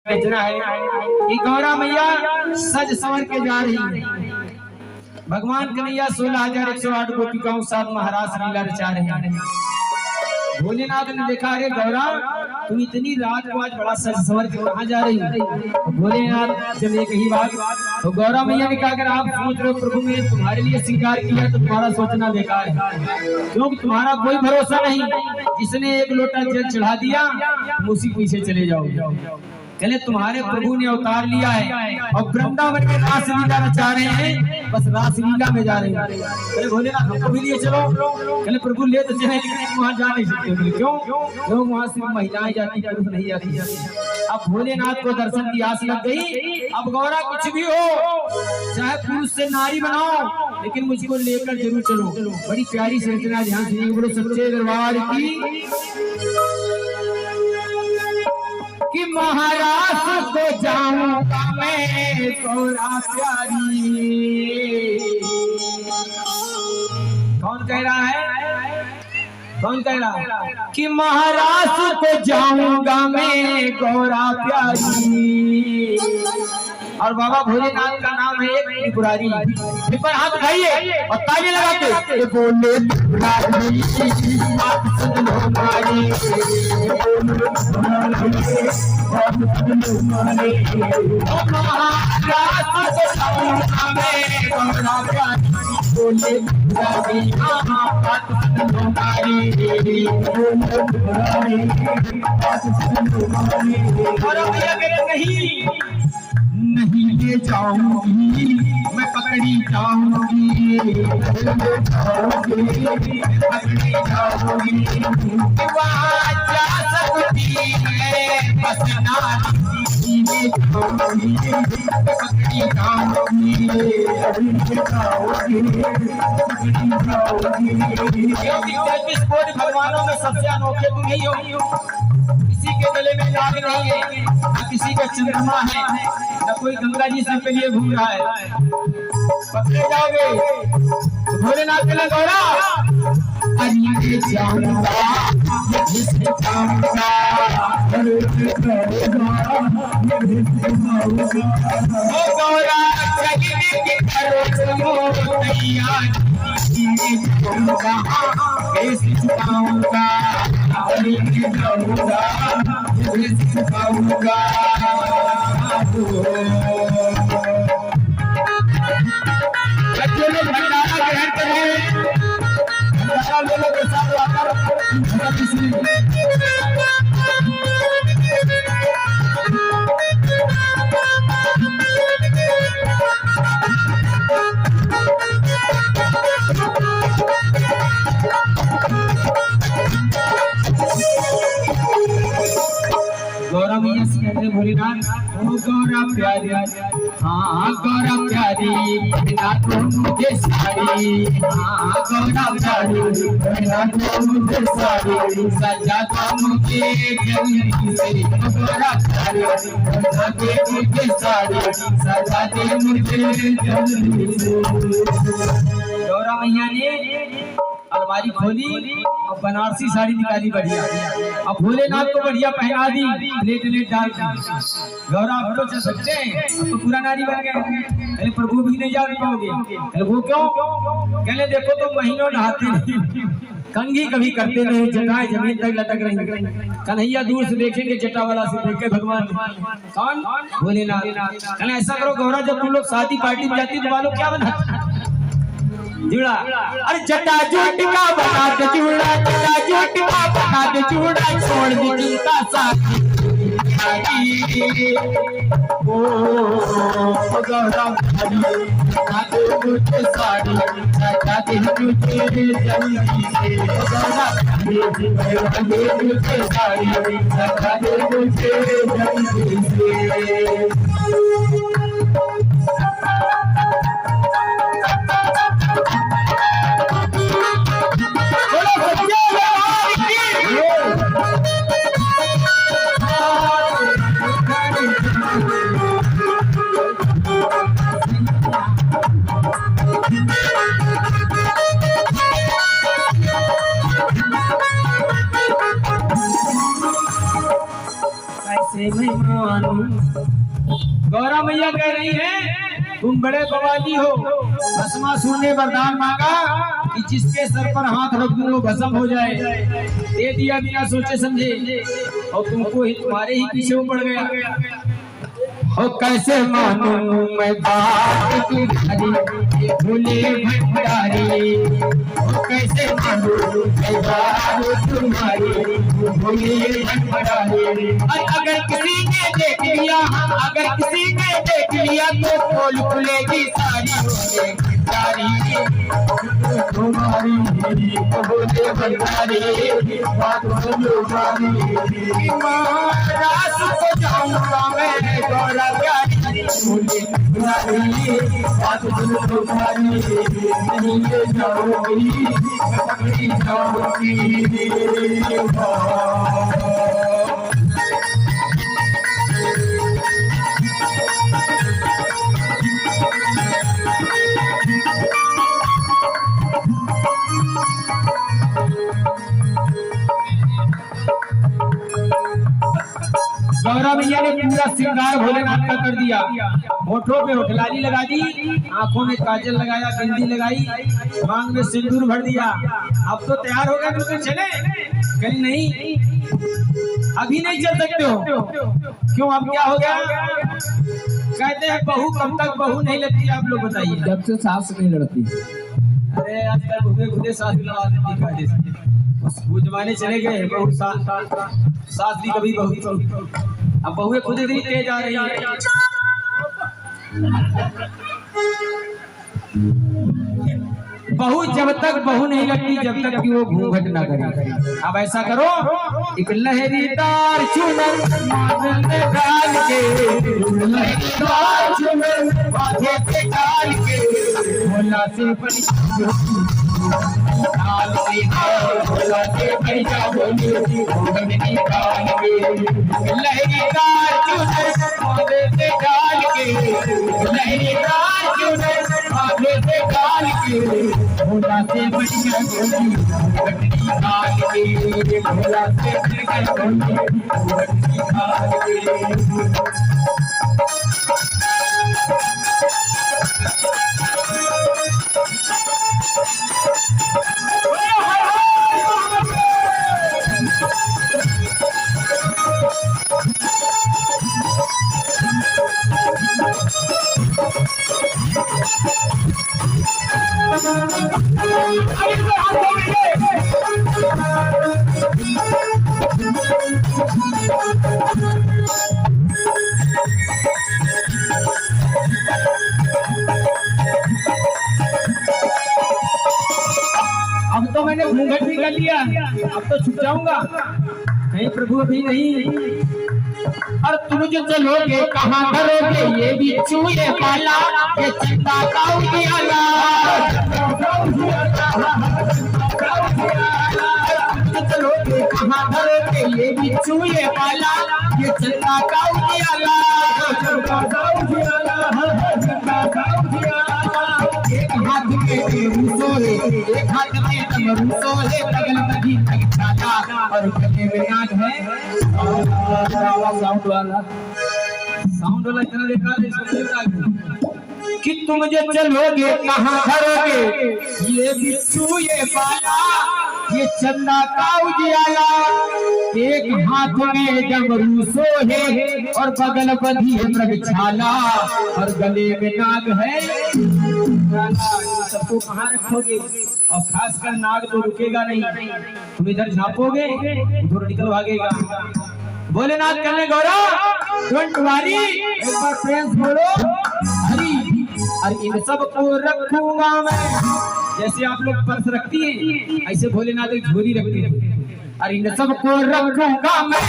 भेजना है कि गौरा मैया सज संवर के जा रही है। भगवान कन्हैया 16,108 गोपिकाओं साथ महाराज लीला रचा रहे हैं। भोलेनाथ ने देखा, अरे गौरा तुम इतनी रात को आज बड़ा सज संवर के कहाँ जा रही हो? भोलेनाथ जब एक ही बात तो गौरा मैया ने कहा, अगर आप सोच रहे हो प्रभु ने तुम्हारे लिए स्वीकार किया तो तुम्हारा सोचना बेकार है, क्योंकि तुम्हारा कोई भरोसा नहीं। जिसने एक लोटा जल चढ़ा दिया तुम उसी पीछे चले जाओ। कहले तुम्हारे प्रभु ने अवतार लिया है और वृंदावन में रासलीला रचा रहे हैं, बस रासलीला में जा रहे हैं। कहले भोलेनाथ हमको भी लिए चलो। कहले प्रभु ले तो चले, लेकिन वहां जा नहीं सकते। क्यों? क्यों? वहां सिर्फ महिलाएं जाती, पुरुष नहीं जाती। अब भोलेनाथ को दर्शन की आस लग गई। अब गौरा कुछ भी हो, चाहे पुरुष से नारी बनाओ, लेकिन मुझको लेकर जरूर चलो। बड़ी प्यारी संरचना, ध्यान सुनिए। बोलो सच्चे दरबार की कि महाराज को जाऊंगा मैं गौरा प्यारी। कौन कह रहा है? कौन कह रहा है कि महाराज को जाऊंगा मैं गौरा प्यारी? और बाबा भोलेनाथ का नाम है एक त्रिपुरारी। पर हाथ उठाइए और ताली लगा के बोले त्रिपुरारी बात सुन लो हमारी, नहीं ले जाऊंगी मैं, पकड़ी जाऊंगी, पकड़ी जाऊंगी। वहाँ जा सकती है बस नारी में जाऊंगी, पकड़ी जाऊंगी, भगवानों में सबसे अनोखे तुम ही हो। किसी के गले में नाग नहीं है, न किसी का चंद्रमा है, न कोई गंगा जी सिर पे लिए घूम रहा है। पकड़े जाओगे भोलेनाथ के गौरा अरे जाऊंगा, गौरा बच्चे लोग भंडारा ग्रहण करें, भंडारा लोगों के साथ गौरा मैया से कहते भोलेनाथ ओ गौरा प्यारी, हाँ गौरा प्यारी बिना तो मुझे साड़ी, हाँ गौरा प्यारी बिना तो मुझे साड़ी, सजा तो मुझे जल्दी से गौरा प्यारी बिना दे मुझे साड़ी, सजा दे मुझे जल्दी से। गौरा मैया ने अलमारी खोली और बनारसी साड़ी निकाली बढ़िया, अब भोलेनाथ को बढ़िया पहना दी, प्लेट प्लेट डाल दी। गौरा आप तो चल सकते हैं, अब तो पूरा नारी बन गए। कहले प्रभु भी नहीं जा पाओगे। कहले वो क्यों? कहले देखो तो महीनों नहाते नहीं, कंघी कभी करते नहीं, जटाएं जमीन तक लटक रही। कन्हैया दूर से देखेंगे, जटा वाला से देखे भगवान कौन? भोलेनाथ। कहले ऐसा करो गौरा, जब तुम लोग शादी पार्टी में जाती तो वालों क्या बनाते? जुड़ा। अरे जटा जुटका बना दे जुड़ा, जटा जुटका बना दे जुड़ा, छोड़ दे चिंता साथी। ओ गौरा बना दे मुझे साड़ी, सजा दे मुझे जल्दी से। गौरा बना दे मुझे साड़ी, सजा दे मुझे जल्दी से। कैसे मैं मानूं गौरा मैया कह रही है तुम बड़े बवाली हो, भस्मासुर ने वरदान मांगा कि जिसके सर पर हाथ रख दूं वो भस्म हो जाए, दे दिया बिना सोचे समझे, और तुमको ही तुम्हारे ही पीछे वो पड़ गया। ओ कैसे मानूं मैं बात तुम्हारी भोले भंडारी, ओ कैसे मानूं मैं बात तुम्हारी भोले भंडारी। अगर किसी ने देख लिया, अगर किसी ने देख लिया तो खोल खुलेगी सारी भंडारी तुम्हारी भोले भंडारी बात तुम्हारी। महाराज को जाऊंगा मैं गौरा प्यारी भोले भंडारी बात तुम्हारी, नहीं ले जाओगी पकड़ी जाओगी। गौरा मैया ने पूरा श्रृंगार भोलेनाथ का कर दिया, होठों पे होठलाली लगा दी, आंखों में काजल लगाया, बिंदी लगाई, मांग में सिंदूर भर दिया। अब तो तैयार हो गए, बिल्कुल चले। कहीं नहीं, अभी नहीं चल सकते हो। क्यों, अब क्या हो गया? कहते हैं बहू कब तक बहू नहीं लगती, आप लोग बताइए। जब से सास नहीं लड़ती। अरे आजकल बहुए खुदे सास लगा देती है, वो जमाने चले गए। बहू सास भी कभी बहू, अब बहुए खुद इतनी तेज आ रही है। बहू जब तक बहू नहीं लगती जब तक कि वो घूंघट ना करे। अब ऐसा करो, एक लहरीदार चुनर माथे से डाल के, लहरीदार चुनर माथे से डाल के, भोला से बड़ी डाल के, भोला से बड़ी भोले घूंघट निकाल के, लहरीदार चुनर माथे से डाल के, लहरीदार चुनर माथे से डाल के, भोला से बढ़िया भोली भगनी खाल के, भोला से बढ़िया भोली भगनी खाल के। अब तो मैंने घूंघट भी कर लिया, अब तो छुप जाऊंगा। नहीं प्रभु अभी नहीं। और तुम जो चलोगे कहाँ करोगे, ये भी चूहे पाला, ये चिंता का उजियाला, चलोगे कहाँ करोगे, ये भी चूहे पाला, ये चिंता का उजियाला, एक हाथ में रूसोले, एक हाथ में रूसोले, बगल में भी छाता, और गले में नाग है साउंड वाला इतना देखा कि तुम जो चलोगे कहाँ करोगे, ये बिच्छू ये बाला, ये चंदा का उजियाला, एक हाथ में डमरू सोहे और बगल बंधी है मृगछाला, और गले में नाग है। सबको कहाँ रखोगे, और खासकर नाग तो रुकेगा नहीं, तुम इधर झांपोगे उधर निकल भागेगा। भोलेनाथ कहने गौरा डोंट वरी, एक बार प्रेम बोलो हरी, और इन सब को रखूंगा मैं। जैसे आप लोग पर्स रखती हैं ऐसे भोलेनाथ एक झोली रखते हैं। और इन सब को रखूंगा मैं,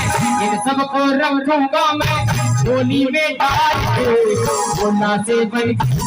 इन सब को रखूंगा मैं, झोली में डाल के, भोला से बन के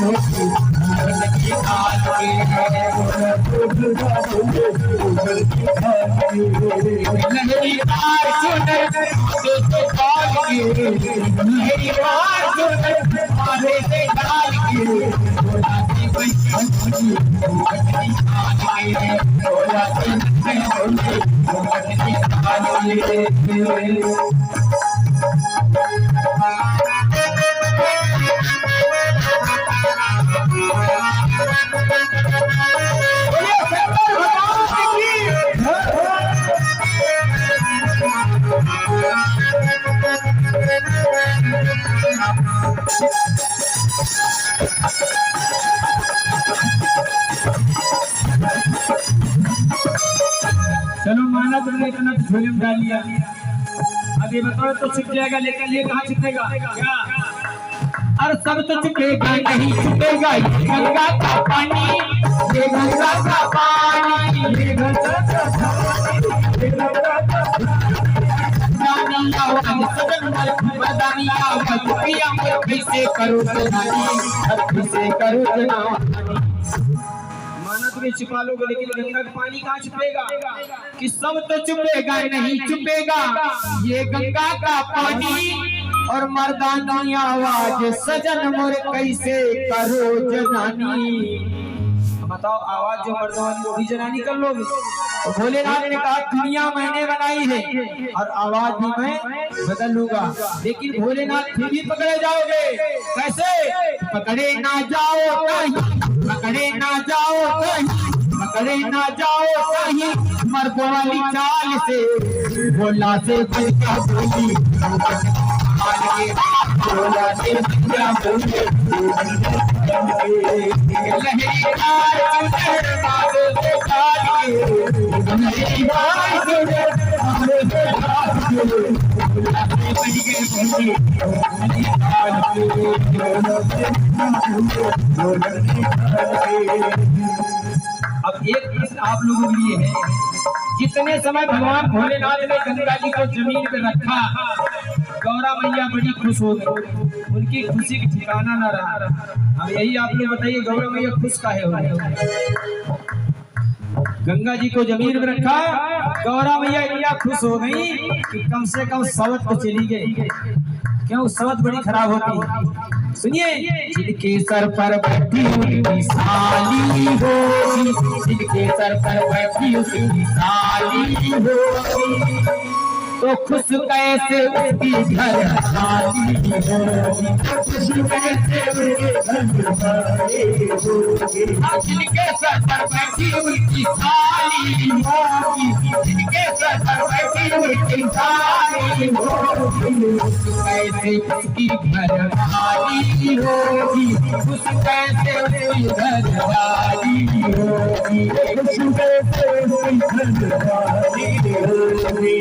चलो माना तुमने इतना झोले में डाल लिया, अब ये बताओ तो छिप जाएगा, लेकिन ये कहाँ छिपेगा? क्या? अरे सब तो छुपेगा नहीं, छुपेगा गंगा का पानी, ये गंगा का पानी, ये गंगा का पानी, आवाज सदन में मदानी आवाज पिया मोर कैसे करो जनानी, कैसे करो जनानी। माना तुम्हें छिपा लोगे, लेकिन गंगा का पानी कहाँ छुपेगा? कि सब तो छुपेगा नहीं, छुपेगा ये गंगा का पानी और मर्दानी आवाज सजन मोर कैसे करो जनानी। बताओ आवाज जो मर्दानी वो भी जनानी कर लोगे? भोलेनाथ ने कहा दुनिया मैंने बनाई है और आवाज भी मैं बदल लूंगा, लेकिन भोलेनाथ फिर भी पकड़े जाओगे। कैसे? पकड़े ना जाओ कहीं, पकड़े ना जाओ कहीं, पकड़े ना जाओ कहीं, मर्द वाली चाल से भोला से बचा बोली, भोला से बचा बोली, लहरीदार चुनर बादल से डाल के, लहरीदार चुनर बादल से डाल के, भोला से बच गए बोली, अब एक प्रश्न आप लोगों के लिए है, जितने समय भगवान भोलेनाथ ने गंगा जी को जमीन पे रखा, गौरा मैया बड़ी खुश हो गई, उनकी खुशी की ठिकाना न रहा। अब यही आप लोग बताइए गौरा मैया खुश काहे हो गई? गंगा जी को जमीन में रखा, गौरा मैया इतना खुश हो गई कि कम से कम सवत तो चली गई। क्यों? सवत बड़ी खराब होती है। सुनिए, जिनके सर पर बैठी उनकी साली होगी, जिनके सर पर बैठी उसकी साली होगी, तो खुश कैसे उसकी घर वाली होगी, खुश कैसे उसके घर वाली होगी। जिनके सर पर बैठी उनकी साली होगी, जिनके सर पर बैठी उनकी साली होगी, कैसे उसकी घर वाली होगी, खुश कैसे उसकी घर वाली होगी, खुश कैसे उसकी घर वाली होगी,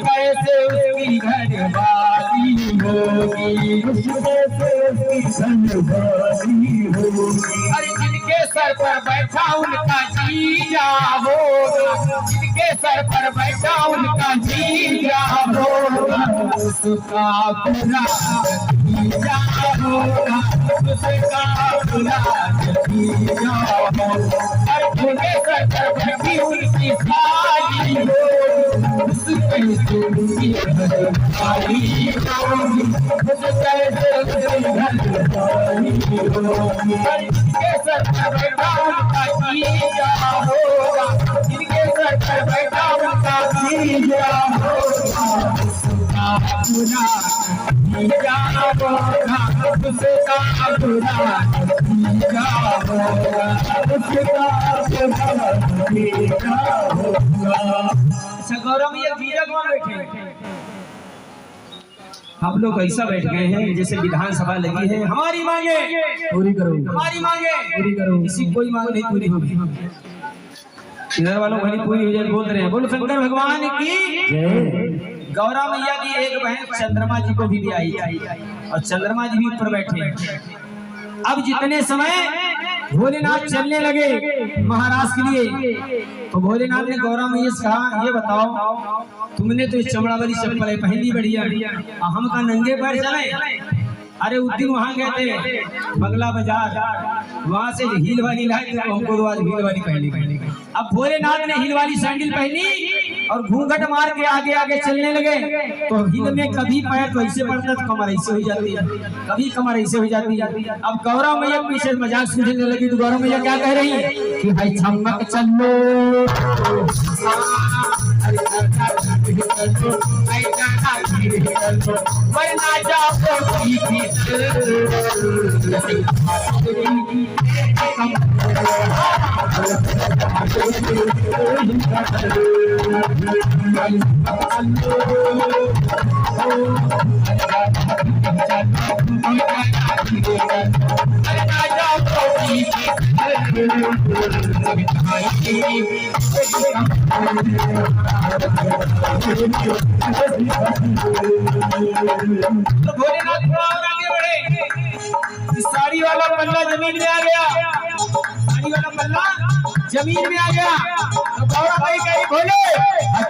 कैसे उसकी घर वाली होगी, कैसे उसकी घर वाली होगी। अरे जिनके सर पर बैठा उनका जीजा होगा, जिनके सर पर बैठा उनका जीजा होगा, उसका बुरा जीजा होगा, उसका बुरा जीजा होगा। अरे जिनके सर पर बैठी उनकी साली होगी, कैसे उसकी घर वाली होगी, कैसे उसकी घर वाली होगी। जिनके सर पर बैठा उनका जीजा होगा, जिनके सर पर बैठा उनका जीजा होगा, उसका बुरा जीजा होगा, उसका बुरा जीजा होगा, उसका बुरा जीजा होगा। अच्छा गौरव, ये जीजा कौन बैठे? आप लोग ऐसा बैठ गए हैं जैसे विधानसभा लगी है, हमारी मांगे पूरी करो, हमारी मांगे पूरी करो, किसी कोई मांग नहीं पूरी होगी। इधर वालों भली पूरी हो जाए बोल रहे हैं, बोलो शंकर भगवान की। गौरा मैया की एक बहन चंद्रमा जी को भी आई और चंद्रमा जी भी ऊपर बैठे। अब जितने समय भोलेनाथ चलने लगे महाराज के लिए, तो भोलेनाथ ने गौरा मैया से कहा, ये बताओ तुमने तो इस चमड़ा वाली चप्पल पहनी बढ़िया, हम का नंगे पैर चले? अरे उस दिन वहाँ गए थे बंगला बाजार, वहाँ से हील वाली लाई तो हमको तो आज हील वाली पहनी। अब भोलेनाथ ने हील वाली सैंडल पहनी और घूंघट मार के आगे आगे चलने लगे, तो हील में कभी पैर तो ऐसे पड़ता तो कमर ऐसे हो जाती है, कभी कमर ऐसे हो जाती है। अब गौरा मैया पीछे मजाक सुनने लगी, तो गौरा मैया क्या कह रही है कि भाई छमक चलो, वरना जाओ तो भोलेनाथ थोड़ा और आगे बढ़े, साड़ी वाला पल्ला जमीन में आ गया, साड़ी वाला पल्ला जमीन में आ गया। तो गौरा भाई कही भोले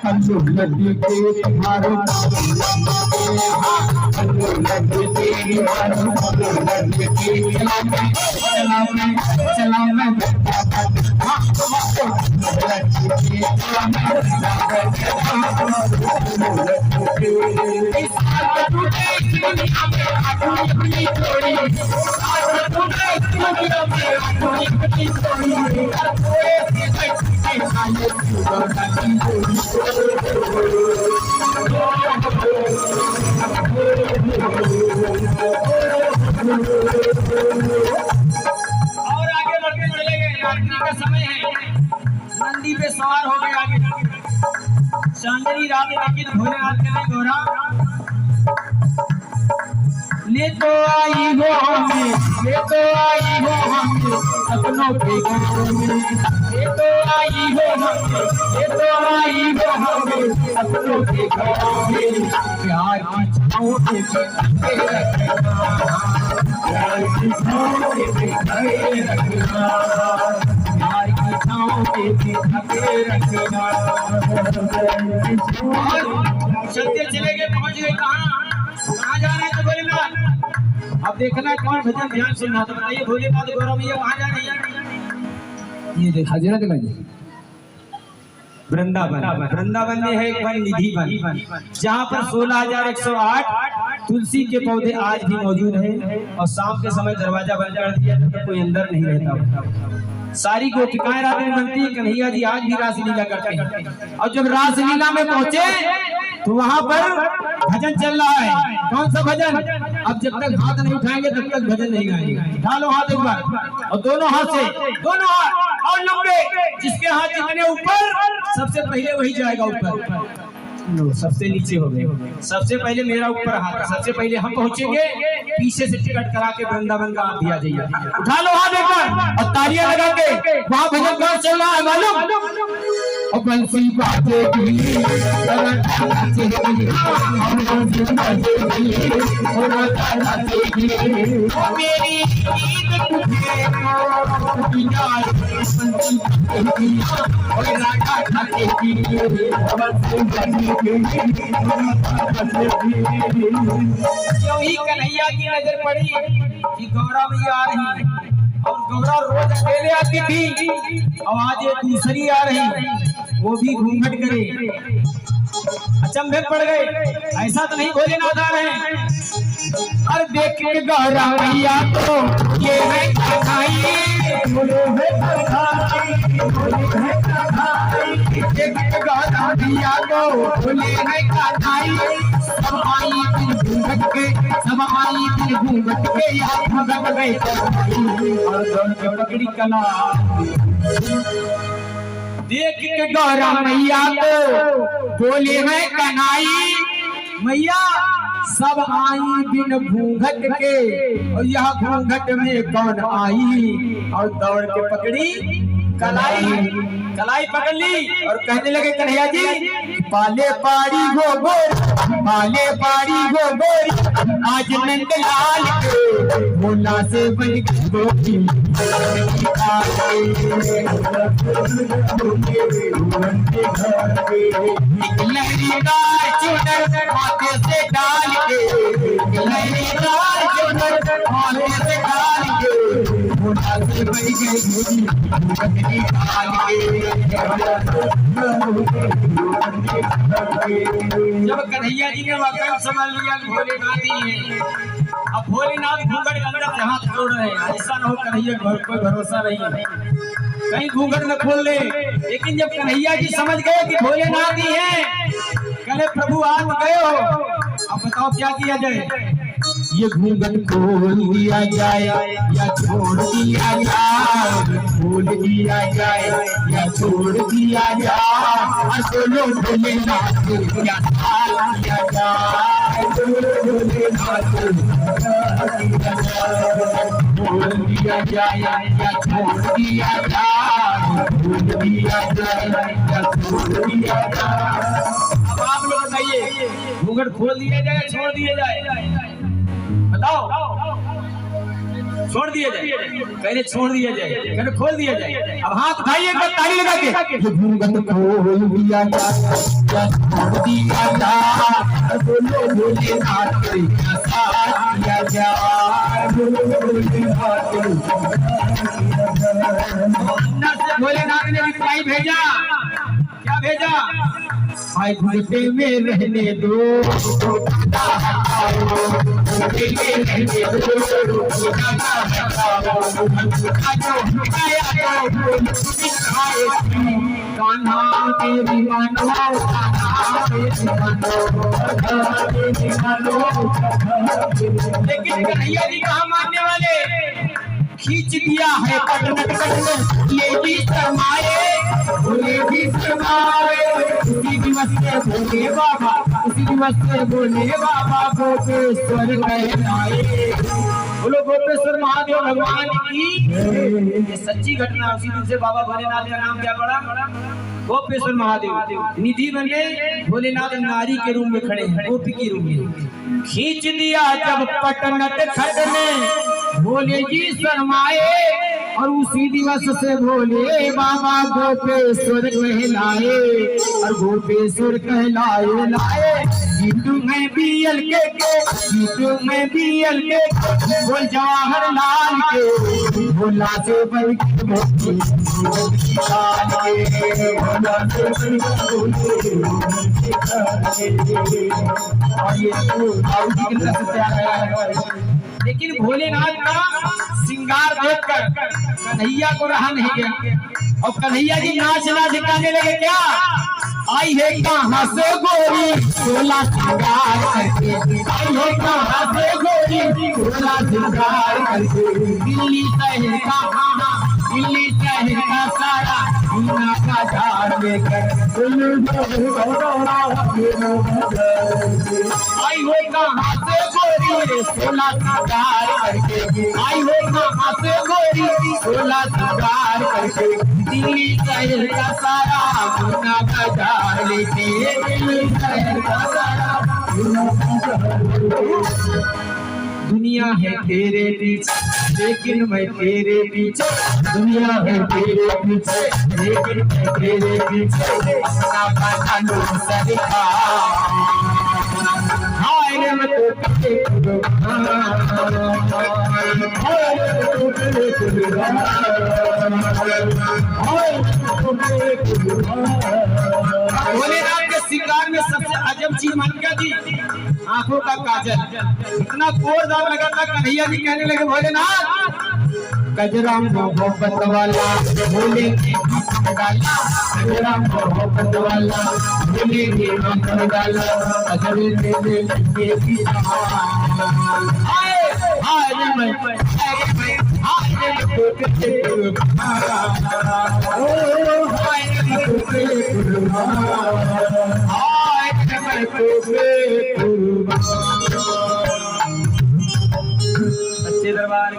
कल्लू लड्डू के मारो और आगे बढ़ते चले गए। रात्रि का समय है, नंदी पे सवार हो गए आगे। चांदनी रात लेकिन भोलेनाथ के नहीं गौरा ले तो आई हो हमें, ले तो आई हो हमें सपनों के गाँव में, ले तो आई हो हमें, ले तो आई हो हमें सपनों के गाँव में। प्यार की छाँव के पीछे रखना, प्यार की छाँव के पीछे रखना, प्यार की छाँव के पीछे रखना। चलते चले गए, पहुंच गए कहाँ जा रहे हैं? तो भोलेनाथ अब देखना कौन भजन ध्यान सुनना। तो बताइए भोलेनाथ गौरा भैया कहाँ जा रही है? ये देख हजरतगंज वृंदावन, वृंदावन में है एक वन निधि वन, जहाँ पर 16,108 तुलसी के पौधे आज भी मौजूद हैं। और शाम के समय दरवाजा बंद कर दिया तो कोई अंदर नहीं रहता। सारी गोपिकाएं रात में बनती है, कन्हैया जी आज भी रासलीला करते हैं। और जब रासलीला में पहुंचे तो वहां पर भजन चल रहा है। कौन सा भजन? अब जब तक हाथ नहीं उठाएंगे तब तक भजन नहीं गाएंगे। उठा लो हाथ एक बार, और दोनों हाथ से, दोनों हाथ और लंबे, जिसके हाथ जितने ऊपर सबसे पहले वही जाएगा ऊपर। सबसे नीचे हो गए। सबसे पहले मेरा ऊपर हाथ, सबसे पहले हम पहुंचेंगे। पीछे से टिकट करा के वृंदावन का आप भी आ जाइए। उठा लो हाथ एक बार और तालियां लगा के। वहां भजन कौन चल रहा है मालूम? और बंसी बाजेगी, मेरी ही कन्हैया की नजर पड़ी कि गौरा भैया आ रही है। और गौरा रोज अकेले आती थी, और आज ये दूसरी आ रही, वो भी घूंघट करे। अचंभे पड़ गए, ऐसा तो नहीं भोलेनाथ आ रहे हैं। और देख के गौरा भैया तो ये है कन्हई, देख के गौरा भैया तो बोले है कन्हई। सब आई दिल घूंघट के, सब आई दिल घूंघट के, यहाँ भगत गए और दौड़ के पकड़ी कला। देख के गौरा मैया को बोले है कन्हई, मैया सब आई बिन घूंघट के, और यह घूंघट में कौन आई? और दौड़ के पकड़ी कलाई, कलाई पकड़ ली और कहने लगे कन्हैया जी, पाले पाड़ी गो गोरी, पाले पाड़ी गो गोरी, आज नंद लाल के भोला से बन गोपी। लहरीदार चुनर माथे से डाल के, लहरीदार चुनर माथे से डाल के, भोला से बन गई गोरी। जब कन्हैया जी ने वक़्त समझ लिया कि भोलेनाथ ही है, अब भोलेनाथ घूंघट के अंदर से हाथ जोड़ रहे हैं। ऐसा न हो कन्हैया पर कोई भरोसा नहीं है, कहीं घूंघट न खोल ले। लेकिन जब कन्हैया जी समझ गए कि भोलेनाथ ही है, कहले प्रभु आप गए हो, अब बताओ क्या किया जाए? ये घूंघट खोल दिया जाए या छोड़ दिया जाए, खोल दिया जाए या छोड़ दिया जाए, बोलो भोलेनाथ क्या किया जाए? बोल दिया जाए या छोड़ दिया जाए, बोल दिया जाए या छोड़ दिया जाए। अब आप लोग बताइए, घूंघट खोल दिया जाए छोड़ दिया जाए, बताओ। छोड़ दिया जाए, कहने छोड़ दिया जाए, कहने खोल दिया जाए। अब हाथ उठाइए, एक बार ताली लगा के। घूंघट खोल दिया जाए या छोड़ दिया जाए, बोलो भोलेनाथ साथ दिया जाए, बोलो भोलेनाथ। भोलेनाथ ने रिप्लाई भेजा, क्या भेजा? हाय घुटने में रहने दो, कान्हा तेरी मानो, लेकिन कन्हैया जी कहाँ मानने वाले? खींच दिया है पटन ये भी शर्माए, ये भी शर्माए। उसी दिवस से बोले बाबा, उसी दिवस से बोले बाबा गोपेश्वर कहलाए। बोलो गोपेश्वर महादेव भगवान की। ये सच्ची घटना। उसी दिन से बाबा भोलेनाथ का नाम क्या पड़ा? गोपेश्वर महादेव। निधि बने भोलेनाथ नारी के रूप में खड़े हैं, गोपी के रूप में। खींच दिया जब पटनट खट में, भोले जी शर्माए, और उसी दिवस से भोले बाबा गोपेश्वर कहलाए, और गोपेश्वर कहलाए लाए। हिंदू में बीएल के, हिंदू में बीएल के, बोल जवाहरलाल के, भोला से बढ़ के भोले भोला से बढ़ के। लेकिन भोलेनाथ का श्रृंगार देखकर कन्हैया को रहा नहीं गया, और कन्हैया जी नाच नाच गाने लगे। क्या आई है कहाँ से गोरी सोला श्रृंगार करके, आई है कहाँ से गोरी सोला श्रृंगार करके। दिल्ली शहर का, दिल्ली शहर का सारा मीना का झाड़ लेकर, आई हो कहाँ से गोरी सोला श्रृंगार करके, आई हो कहाँ से गोरी सोला श्रृंगार करके। दिल्ली शहर का सारा मीना का झाड़ लेके, दिल्ली शहर का सारा मीना का झाड़। दुनिया है तेरे पीछे लेकिन मैं तेरे पीछे, दुनिया है तेरे पीछे लेकिन मैं तेरे पीछे। अपना पहचानो सदिखा, हाय रे मैं तो पीछे भोलेनाथ के श्रृंगार में सबसे अजब चीज मान क्या थी? आंखों का काजल। इतना जोर दाग लगा था, कन्हैया जी कहने लगे भोलेनाथ गजरा मोहब्बत वाला भोले के डाला, गजरा मोहब्बत वाला भोले के डाला, गजरे मेरे लगे की हाय हाय रे मैं हाय रे गोपे ओ हाय रे गोपे हाय रे गोपे। सच्चे दरबार।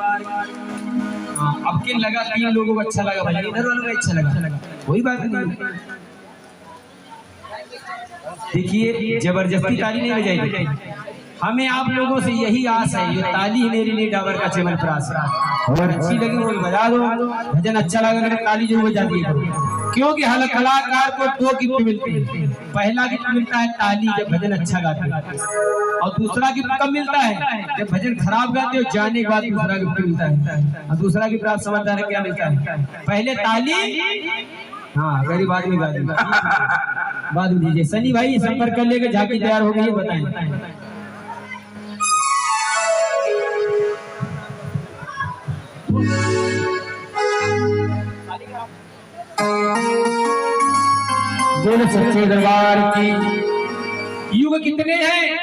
अब किन लगा? 3 लोगों को अच्छा लगा, भजन इधर वालों को अच्छा लगा, कोई बात नहीं। देखिए जबरदस्ती ताली नहीं बजाई, हमें आप लोगों से यही आस है। ये ताली मेरे लिए डाबर का चमन प्रास है, और अच्छी लगी वो बजा दो, भजन अच्छा लगा तो ताली जरूर बजा दिए। क्योंकि हर कलाकार को 2 गिफ्ट मिलते हैं। पहला गिफ्ट मिलता है ताली जब भजन अच्छा गाते हैं, और दूसरा गिफ्ट कब मिलता है? जब भजन खराब गाते हो जाने के बाद दूसरा गिफ्ट मिलता है। और दूसरा गिफ्ट आप समझदार है क्या मिलता है? पहले ताली, हाँ गरीब आदमी गा दी बात दीजिए। सनी भाई संपर्क कर लेकर झांकी तैयार हो गई है, बताएं। बोले सच्चे दरबार की। युग कितने हैं?